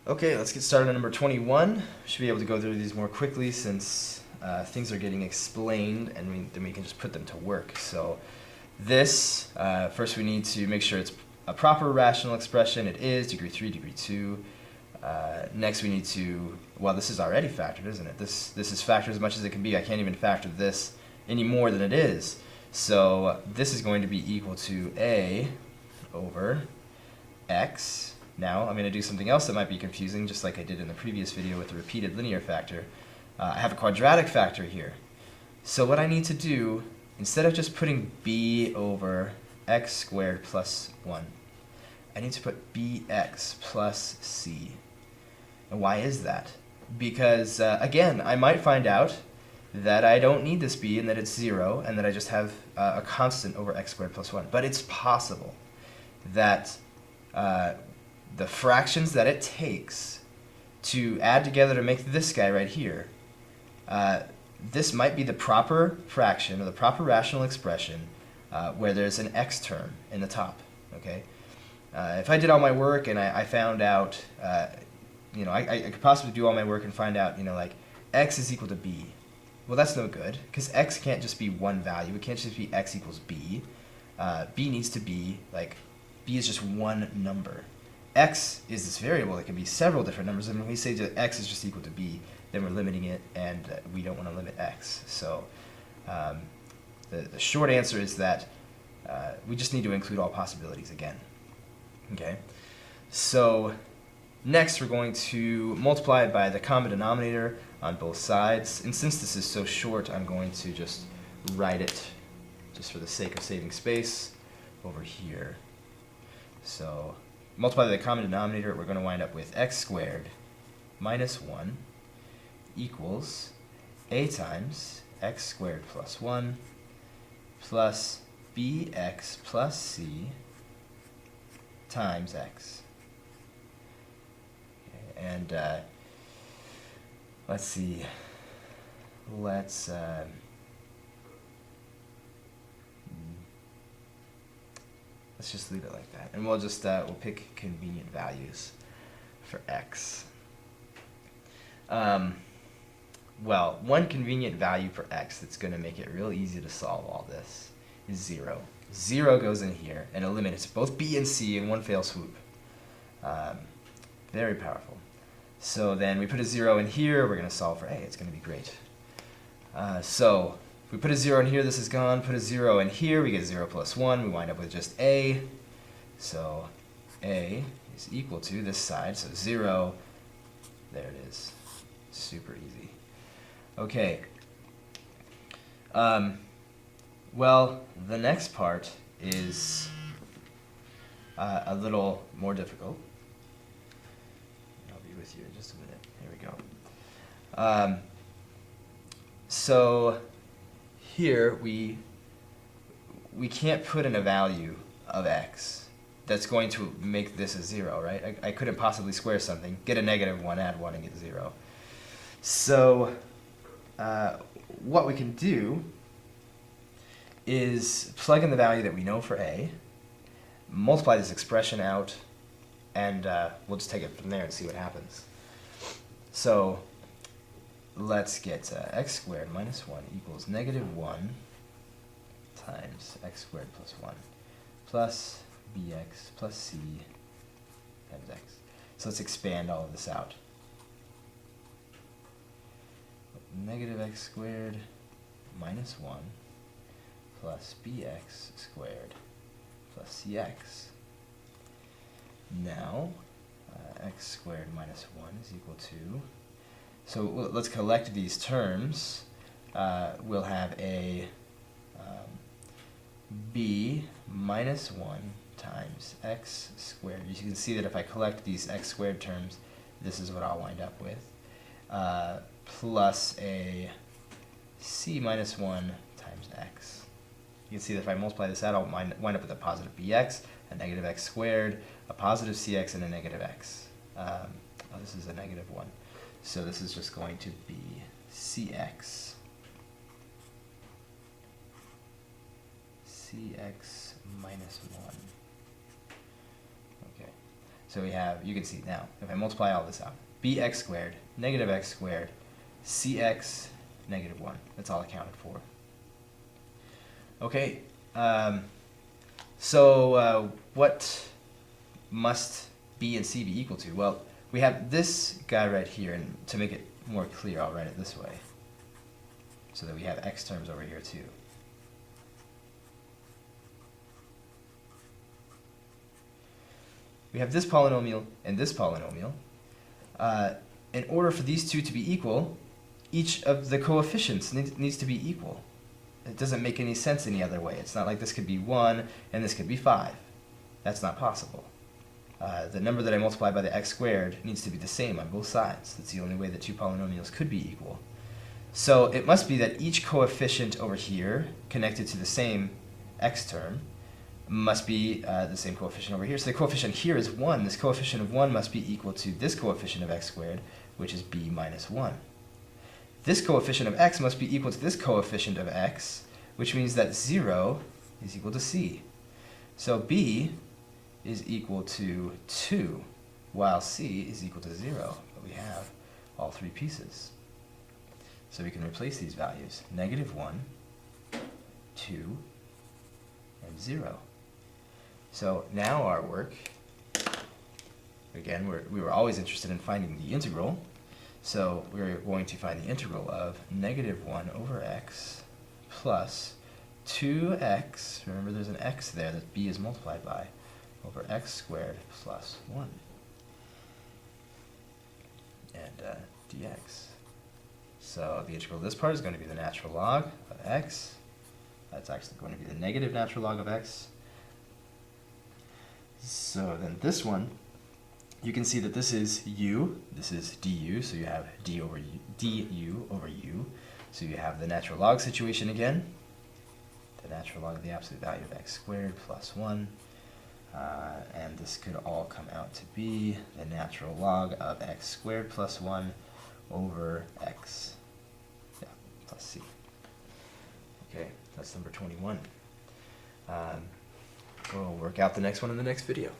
Okay, let's get started on number 21. Should be able to go through these more quickly since things are getting explained, and then we can just put them to work. So this, first we need to make sure it's a proper rational expression. It is degree 3, degree 2. Next we need to, well, this is already factored, isn't it? This is factored as much as it can be. I can't even factor this any more than it is. So this is going to be equal to a over x. Now I'm going to do something else that might be confusing, just like I did in the previous video with the repeated linear factor. I have a quadratic factor here. So what I need to do, instead of just putting b over x squared plus 1, I need to put bx plus c. And why is that? Because, again, I might find out that I don't need this b and that it's 0 and that I just have a constant over x squared plus 1. But it's possible that the fractions that it takes to add together to make this guy right here, this might be the proper fraction or the proper rational expression where there's an x term in the top. Okay, if I did all my work and I found out, I could possibly do all my work and find out, like x is equal to b. Well, that's no good because x can't just be one value. It can't just be x equals b. B needs to be like b is just one number. X is this variable. It can be several different numbers, and when we say that x is just equal to b, then we're limiting it, and we don't want to limit x. So the short answer is that we just need to include all possibilities again. Okay. So next we're going to multiply it by the common denominator on both sides, and since this is so short, I'm going to just write it, just for the sake of saving space, over here. So multiply by the common denominator, we're going to wind up with x squared minus 1 equals a times x squared plus 1 plus bx plus c times x. Okay, and let's see, let's just leave it like that, and we'll just we'll pick convenient values for x. Well, one convenient value for x that's going to make it real easy to solve all this is 0. 0 goes in here and eliminates both b and c in one fell swoop. Very powerful. So then we put a 0 in here. We're going to solve for a. It's going to be great. So if we put a 0 in here, this is gone. Put a 0 in here, we get 0 plus 1. We wind up with just a. So a is equal to this side, so 0. There it is. Super easy. Okay. Well, the next part is a little more difficult. I'll be with you in just a minute. Here we go. So here we can't put in a value of x that's going to make this a 0, right? I couldn't possibly square something, get a negative 1, add 1, and get 0. So what we can do is plug in the value that we know for a, multiply this expression out, and we'll just take it from there and see what happens. So let's get x squared minus 1 equals negative 1 times x squared plus 1 plus bx plus c times x. So let's expand all of this out. Negative x squared minus 1 plus bx squared plus cx. Now, x squared minus 1 is equal to, so let's collect these terms. We'll have a b minus 1 times x squared. You can see that if I collect these x squared terms, this is what I'll wind up with, plus a c minus 1 times x. You can see that if I multiply this out, I'll wind up with a positive bx, a negative x squared, a positive cx, and a negative x. Oh, this is a negative 1. So this is just going to be cx minus 1. Okay. So we have, you can see now, if I multiply all this out, bx squared, negative x squared, cx, negative 1. That's all accounted for. Okay, so what must b and c be equal to? Well, we have this guy right here, and to make it more clear, I'll write it this way, so that we have x terms over here too. We have this polynomial and this polynomial. In order for these two to be equal, each of the coefficients needs to be equal. It doesn't make any sense any other way. It's not like this could be 1 and this could be 5. That's not possible. The number that I multiply by the x squared needs to be the same on both sides. That's the only way that two polynomials could be equal. So it must be that each coefficient over here, connected to the same x term, must be the same coefficient over here. So the coefficient here is 1. This coefficient of 1 must be equal to this coefficient of x squared, which is b minus 1. This coefficient of x must be equal to this coefficient of x, which means that 0 is equal to c. So b is equal to 2, while c is equal to 0. But we have all three pieces. So we can replace these values. Negative 1, 2, and 0. So now our work, again, we were always interested in finding the integral. So we're going to find the integral of negative 1 over x plus 2x, remember there's an x there that b is multiplied by, over x squared plus 1. And dx. So the integral of this part is going to be the natural log of x. That's actually going to be the negative natural log of x. So then this one, you can see that this is u, this is du, so you have du over u. So you have the natural log situation again, the natural log of the absolute value of x squared plus 1. And this could all come out to be the natural log of x squared plus 1 over x, plus c. Okay, that's number 21. We'll work out the next one in the next video.